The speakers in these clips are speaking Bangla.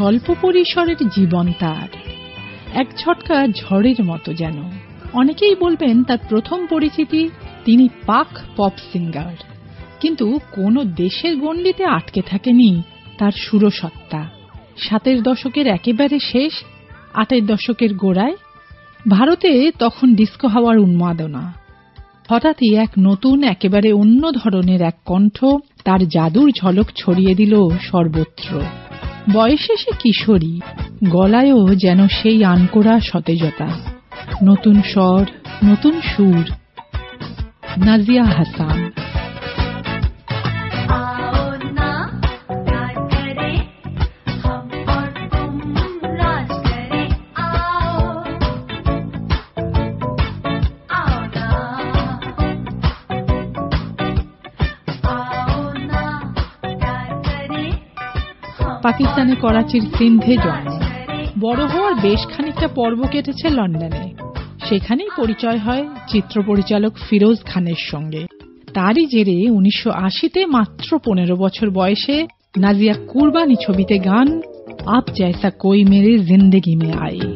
স্বল্প পরিসরের জীবন তার, এক ঝটকা ঝড়ের মতো যেন। অনেকেই বলবেন তার প্রথম পরিচিতি তিনি পাক পপ সিঙ্গার, কিন্তু কোন দেশের গণ্ডিতে আটকে থাকেনি তার সুরসত্তা। ৭০ দশকের একেবারে শেষ, ৮০ দশকের গোড়ায় ভারতে তখন ডিস্কো হাওয়ার উন্মাদনা। হঠাৎই এক নতুন একেবারে অন্য ধরনের এক কণ্ঠ তার জাদুর ঝলক ছড়িয়ে দিল সর্বত্র। বয়সে সে কিশোরী, গলায়ও যেন সেই আনকোড়া সতেজতা, নতুন স্বর, নতুন সুর। নাজিয়া হাসান। পাকিস্তানের করাচির সিন্ধে জন্ম। বড় হওয়ার বেশ খানিকটা পর্ব কেটেছে লন্ডনে। সেখানেই পরিচয় হয় চিত্র পরিচালক ফিরোজ খানের সঙ্গে। তারই জেরে ১৯৮০-তে মাত্র ১৫ বছর বয়সে নাজিয়া কুরবানি ছবিতে গান আপ জৈসা কোই মেরে জিন্দেগি মে আয়ে।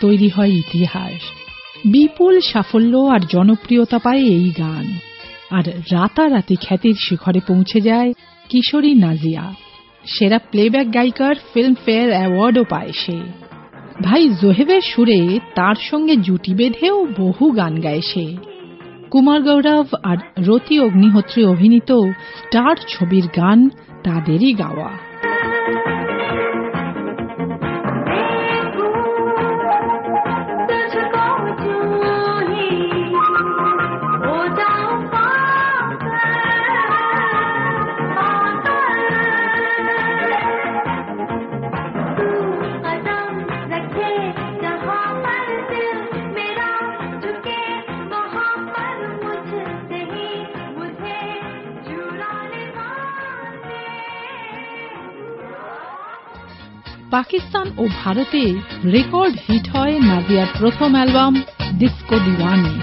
তৈরি হয় ইতিহাস। বিপুল সাফল্য আর জনপ্রিয়তা পায় এই গান, আর রাতারাতি খ্যাতির শিখরে পৌঁছে যায় কিশোরী নাজিয়া। সেরা প্লেব্যাক গায়িকার ফিল্মফেয়ার অ্যাওয়ার্ডও পায় সে। ভাই জোহেবের সুরে তার সঙ্গে জুটি বেঁধেও বহু গান গায় সে। কুমার গৌরব আর রতি অগ্নিহোত্রী অভিনীত স্টার ছবির গান তাদেরই গাওয়া। পাকিস্তান ও ভারতে রেকর্ড হিট হয় নাজিয়ার প্রথম অ্যালবাম ডিস্কো দিওয়ানি।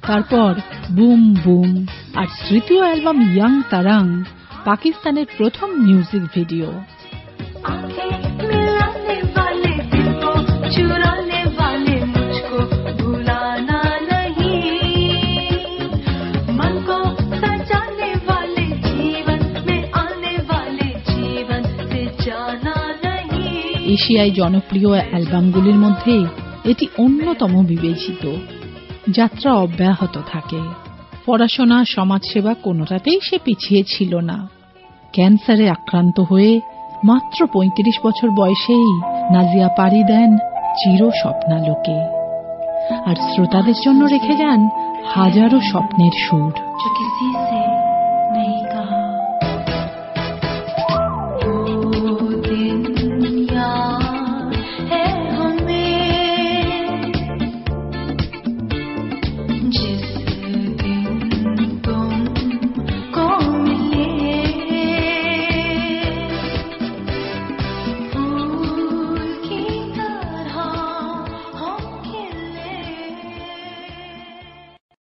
তারপর বুম বুম আর তৃতীয় অ্যালবাম ইয়াং তারাং পাকিস্তানের প্রথম মিউজিক ভিডিও। এশিয়ায় জনপ্রিয় অ্যালবামগুলির মধ্যে এটি অন্যতম বিবেচিত। যাত্রা অব্যাহত থাকে। পড়াশোনা, সমাজসেবা কোনোটাতেই সে পিছিয়ে ছিল না। ক্যান্সারে আক্রান্ত হয়ে মাত্র ৩৫ বছর বয়সেই নাজিয়া পাড়ি দেন চির স্বপ্নালোকে, আর শ্রোতাদের জন্য রেখে যান হাজারো স্বপ্নের সুর।